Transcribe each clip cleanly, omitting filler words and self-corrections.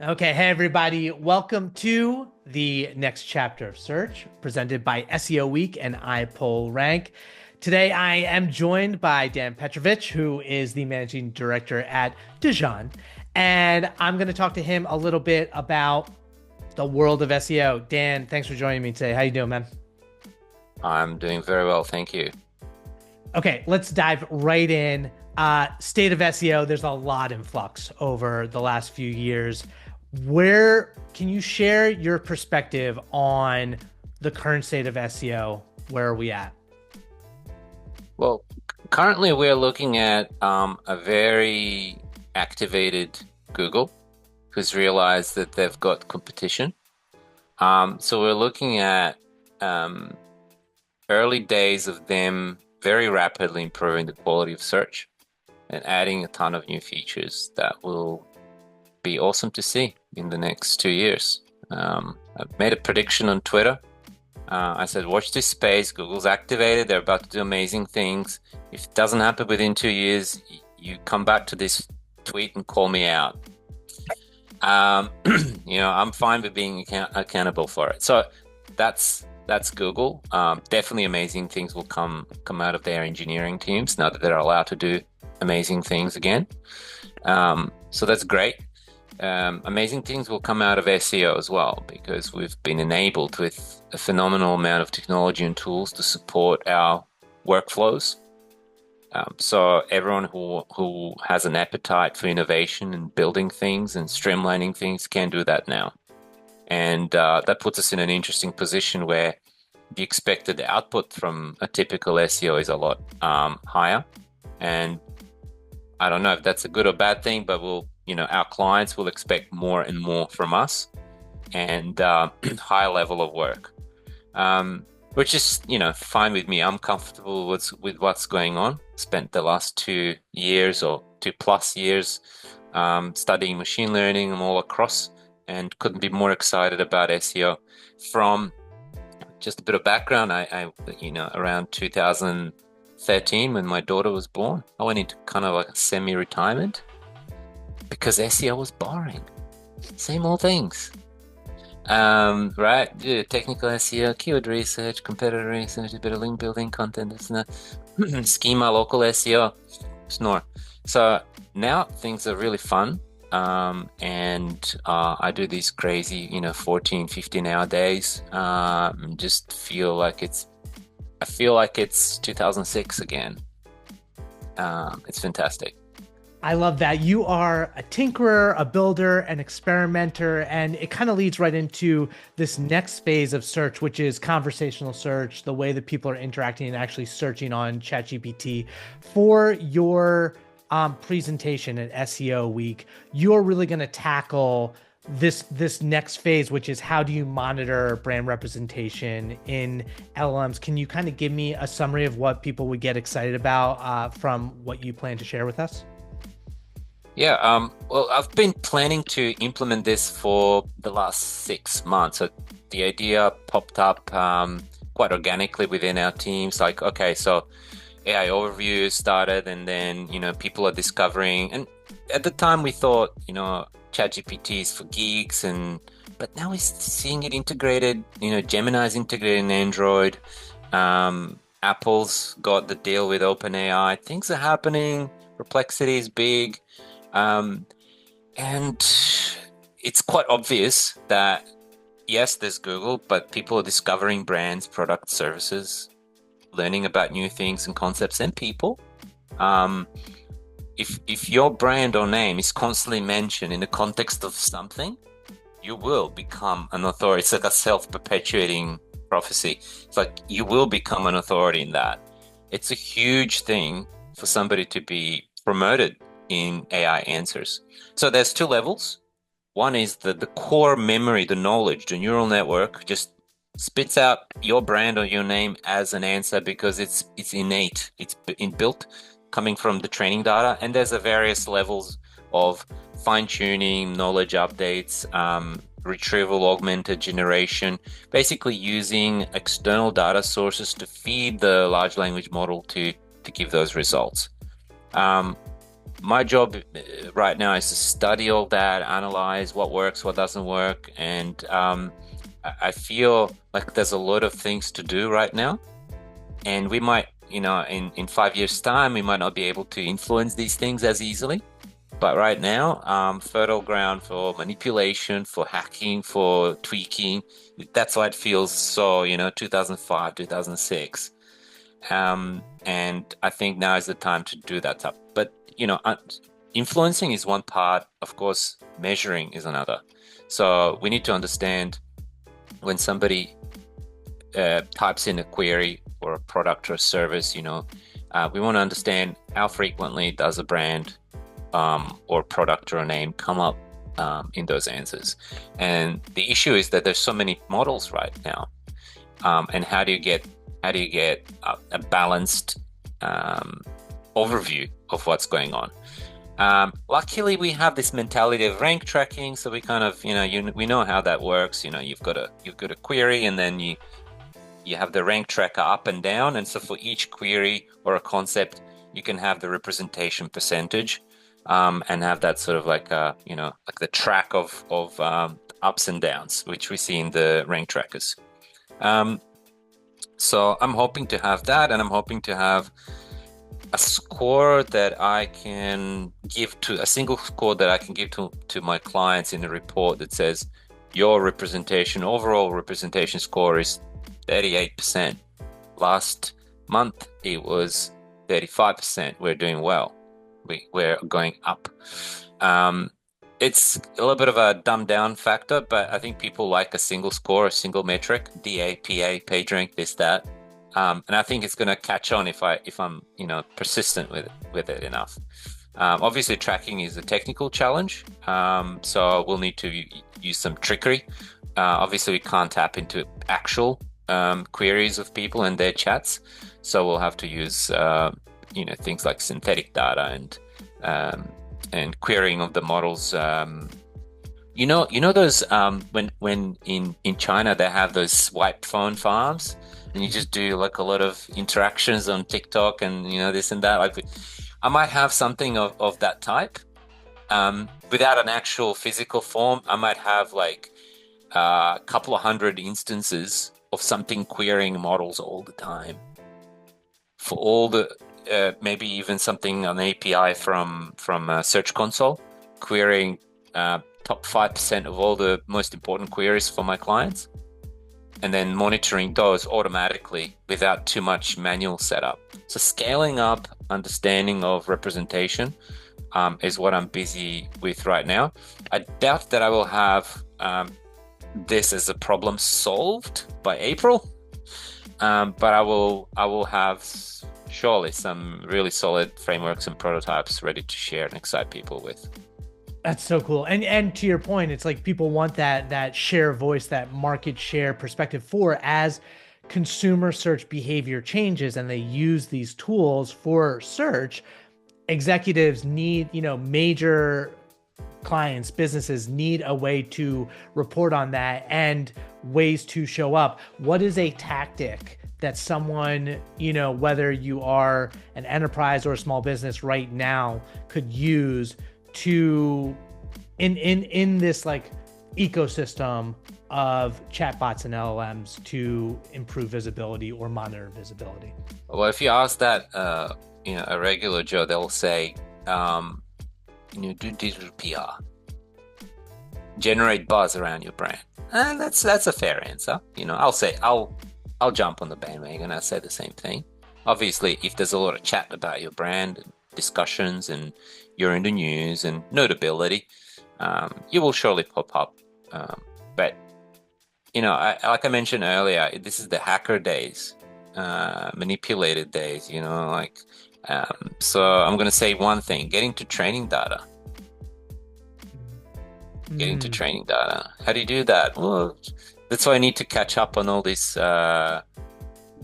Okay, hey everybody, welcome to the next chapter of search presented by SEO Week and iPullRank. Today I am joined by Dan Petrovic, who is the managing director at DEJAN, and I'm going to talk to him a little bit about the world of SEO. Dan, thanks for joining me today. How you doing, man? I'm doing very well, thank you. Okay, let's dive right in. State of SEO, there's a lot in flux over the last few years. Where can you share your perspective on the current state of SEO? Where are we at? Well, currently we're looking at a very activated Google who's realized that they've got competition. So we're looking at um, early days of them very rapidly improving the quality of search and adding a ton of new features that will be awesome to see in the next 2 years. I've made a prediction on Twitter. I said, watch this space. Google's activated. They're about to do amazing things. If it doesn't happen within 2 years, you come back to this tweet and call me out. Um, I'm fine with being accountable for it. So that's Google. Definitely amazing things will come out of their engineering teams now that they're allowed to do amazing things again. So that's great. Amazing things will come out of SEO as well, because we've been enabled with a phenomenal amount of technology and tools to support our workflows. So everyone who has an appetite for innovation and building things and streamlining things can do that now. And that puts us in an interesting position where the expected output from a typical SEO is a lot higher. And I don't know if that's a good or bad thing, but our clients will expect more and more from us, and higher level of work, which is, fine with me. I'm comfortable with what's going on. Spent the last 2 years or 2+ years studying machine learning. I'm all across and couldn't be more excited about SEO. From just a bit of background, I around 2013, when my daughter was born, I went into kind of like a semi-retirement because SEO was boring. Same old things. Right? Yeah, technical SEO, keyword research, competitor research, a bit of link building, content, schema, local SEO, snore. So now things are really fun. And I do these crazy, 14, 15-hour days. I feel like it's 2006 again. It's fantastic. I love that. You are a tinkerer, a builder, an experimenter, and it kind of leads right into this next phase of search, which is conversational search, the way that people are interacting and actually searching on ChatGPT. For your presentation at SEO Week, you're really going to tackle this next phase, which is how do you monitor brand representation in LLMs? Can you kind of give me a summary of what people would get excited about from what you plan to share with us? Yeah, well, I've been planning to implement this for the last 6 months. So the idea popped up quite organically within our teams. Like, okay, so AI overview started, and then, people are discovering. And at the time we thought, ChatGPT is for geeks, but now we're seeing it integrated. Gemini's integrated in Android. Apple's got the deal with OpenAI. Things are happening. Perplexity is big. And it's quite obvious that, yes, there's Google, but people are discovering brands, products, services, learning about new things and concepts and people. If your brand or name is constantly mentioned in the context of something, you will become an authority. It's like a self-perpetuating prophecy. It's like you will become an authority in that. It's a huge thing for somebody to be promoted in AI answers. So there's two levels. One is the core memory, the knowledge, the neural network just spits out your brand or your name as an answer because it's innate, it's inbuilt, coming from the training data. And there's a various levels of fine-tuning, knowledge updates, retrieval augmented generation, basically using external data sources to feed the large language model to give those results. my job right now is to study all that, analyze what works, what doesn't work, and I feel like there's a lot of things to do right now, and we might, in 5 years' time, we might not be able to influence these things as easily. But right now, fertile ground for manipulation, for hacking, for tweaking. That's why it feels so, 2005, 2006. And I think now is the time to do that stuff. But, influencing is one part. Of course, measuring is another. So we need to understand when somebody types in a query or a product or a service, we want to understand how frequently does a brand or product or a name come up in those answers. And the issue is that there's so many models right now. And how do you get a balanced overview of what's going on? Luckily, we have this mentality of rank tracking, so we kind of, we know how that works. You've got a query, and then you have the rank tracker up and down, and so for each query or a concept, you can have the representation percentage, and have that sort of like like the track of ups and downs, which we see in the rank trackers. So I'm hoping to have that, and I'm hoping to have a score that I can give to a single score that I can give to my clients in a report that says your overall representation score is 38%. Last month it was 35%. We're doing well. We're going up. It's a little bit of a dumbed down factor, but I think people like a single score, a single metric, DA, PA, PageRank, this, that. And I think it's going to catch on if I'm persistent with it enough. Obviously, tracking is a technical challenge, so we'll need to use some trickery. Obviously, we can't tap into actual queries of people and their chats, so we'll have to use things like synthetic data and querying of the models. Those when in China they have those swipe phone farms, and you just do like a lot of interactions on TikTok and this and that. Like, I might have something of that type, without an actual physical form. I might have like a couple of hundred instances of something querying models all the time for all the maybe even something on API from Search Console, querying top 5% of all the most important queries for my clients, and then monitoring those automatically without too much manual setup. So scaling up understanding of representation is what I'm busy with right now. I doubt that I will have this as a problem solved by April, but I will have surely some really solid frameworks and prototypes ready to share and excite people with. That's so cool. And to your point, it's like people want that share voice, that market share perspective as consumer search behavior changes and they use these tools for search. Executives need, major clients, businesses need a way to report on that and ways to show up. What is a tactic that someone, whether you are an enterprise or a small business right now, could use to in this like ecosystem of chatbots and LLMs to improve visibility or monitor visibility? Well, if you ask that a regular Joe, they'll say do digital PR, generate buzz around your brand, and that's a fair answer. I'll jump on the bandwagon. I say the same thing. Obviously, if there's a lot of chat about your brand, discussions, and you're in the news and notability, you will surely pop up. But like I mentioned earlier, this is the hacker days, manipulated days. So I'm going to say one thing: get into training data. Get into training data. How do you do that? Well, that's why I need to catch up on all this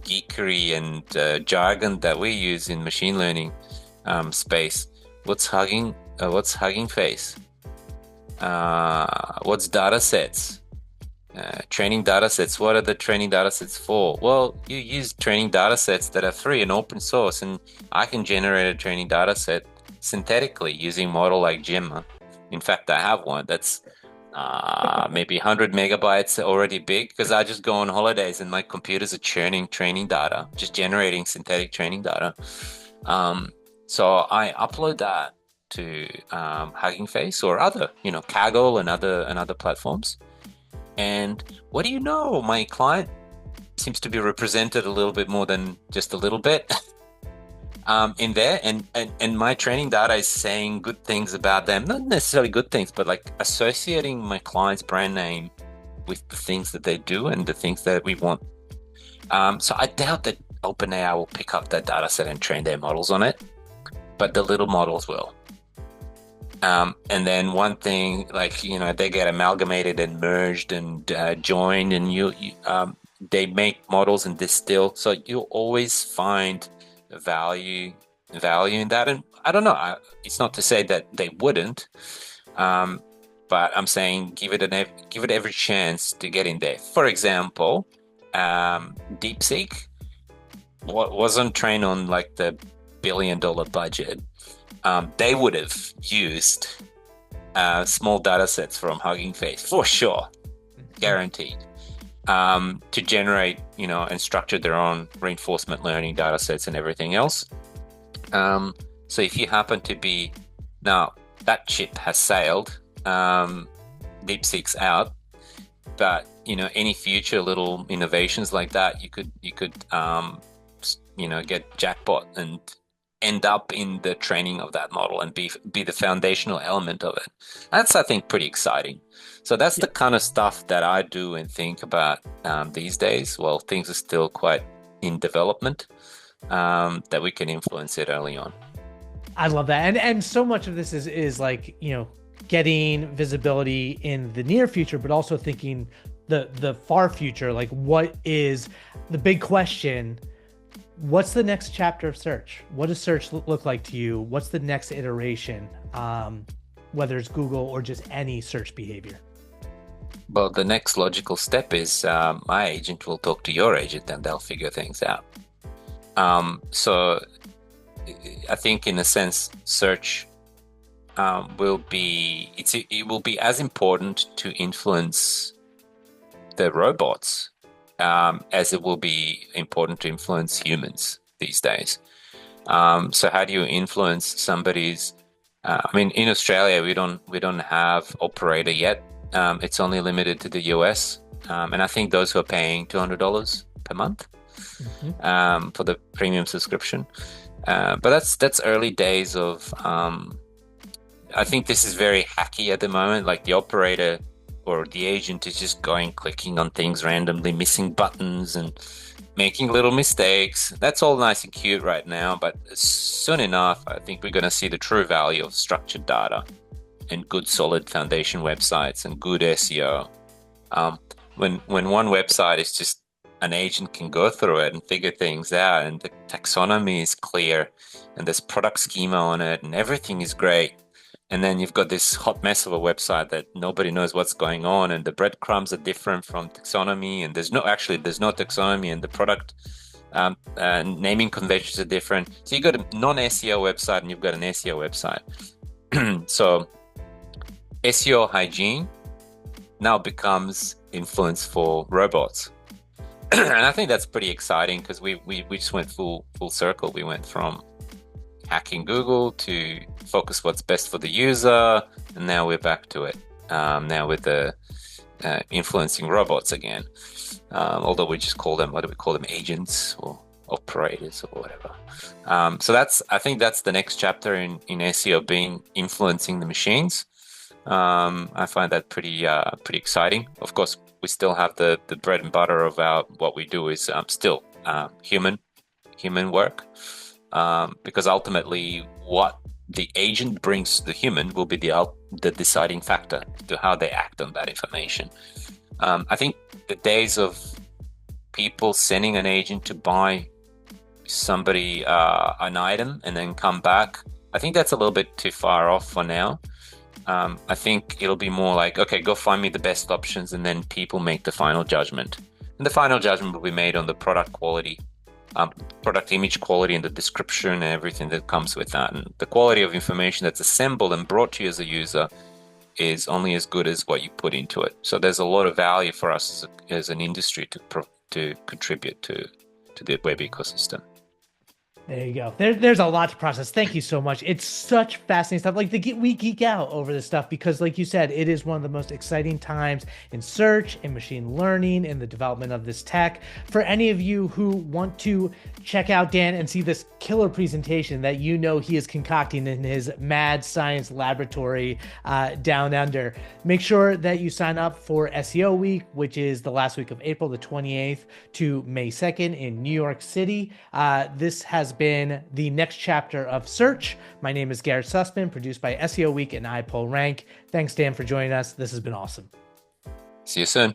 geekery and jargon that we use in machine learning space. What's Hugging Face? What's data sets? Training data sets. What are the training data sets for? Well, you use training data sets that are free and open source, and I can generate a training data set synthetically using model like Gemma. In fact, I have one that's maybe 100 megabytes already big because I just go on holidays and my computers are churning training data, just generating synthetic training data. So I upload that to Hugging Face or other, Kaggle and other platforms. And what do you know? My client seems to be represented a little bit more than just a little bit in there. And my training data is saying good things about them. Not necessarily good things, but like associating my client's brand name with the things that they do and the things that we want. So I doubt that OpenAI will pick up that data set and train their models on it, but the little models will. And then one thing, like, they get amalgamated and merged and joined, and they make models and distill. So you'll always find value in that. And I don't know. It's not to say that they wouldn't, but I'm saying give it every chance to get in there. For example, DeepSeek wasn't trained on like the $1 billion budget. They would have used small data sets from Hugging Face for sure, guaranteed, to generate, and structure their own reinforcement learning data sets and everything else. So if you happen to be, now that ship has sailed, DeepSeek's out, but any future little innovations like that, you could get jackpot and end up in the training of that model and be the foundational element of it. That's, I think, pretty exciting. So that's the kind of stuff that I do and think about these days. Well, things are still quite in development, that we can influence it early on. I love that. And so much of this is like, getting visibility in the near future, but also thinking the far future, like what is the big question? What's the next chapter of search? What does search look like to you? What's the next iteration, whether it's Google or just any search behavior? Well, the next logical step is my agent will talk to your agent and they'll figure things out. So I think in a sense, search will be as important to influence the robots as it will be important to influence humans these days. So how do you influence somebody's? In Australia, we don't have operator yet. It's only limited to the US, and I think those who are paying $200 per month for the premium subscription. But that's early days of. I think this is very hacky at the moment. Like the operator or the agent is just clicking on things randomly, missing buttons and making little mistakes. That's all nice and cute right now, but soon enough, I think we're going to see the true value of structured data and good, solid foundation websites and good SEO. When one website is just an agent can go through it and figure things out, and the taxonomy is clear, and there's product schema on it, and everything is great. And then you've got this hot mess of a website that nobody knows what's going on, and the breadcrumbs are different from taxonomy, and there's no taxonomy, and the product naming conventions are different. So you've got a non-SEO website and you've got an SEO website. So SEO hygiene now becomes influence for robots. And I think that's pretty exciting because we just went full circle. We went from hacking Google to focus what's best for the user, and now we're back to it. Now with the influencing robots again. Although we just call them, what do we call them? Agents or operators or whatever. So I think that's the next chapter in SEO, being influencing the machines. I find that pretty exciting. Of course, we still have the bread and butter of what we do is still human work. Because ultimately what the agent brings to the human will be the deciding factor to how they act on that information. I think the days of people sending an agent to buy somebody an item and then come back, I think that's a little bit too far off for now. I think it'll be more like, okay, go find me the best options, and then people make the final judgment. And the final judgment will be made on the product quality product image quality and the description and everything that comes with that. And the quality of information that's assembled and brought to you as a user is only as good as what you put into it. So there's a lot of value for us as an industry to contribute to the web ecosystem. There you go. There's a lot to process. Thank you so much. It's such fascinating stuff. Like we geek out over this stuff because, like you said, it is one of the most exciting times in search, in machine learning, in the development of this tech. For any of you who want to check out Dan and see this killer presentation that you know he is concocting in his mad science laboratory down under, make sure that you sign up for SEO Week, which is the last week of April, the 28th to May 2nd in New York City. This has been the next chapter of Search. My name is Garrett Sussman, produced by SEO Week and iPullRank. Thanks, Dan, for joining us. This has been awesome. See you soon.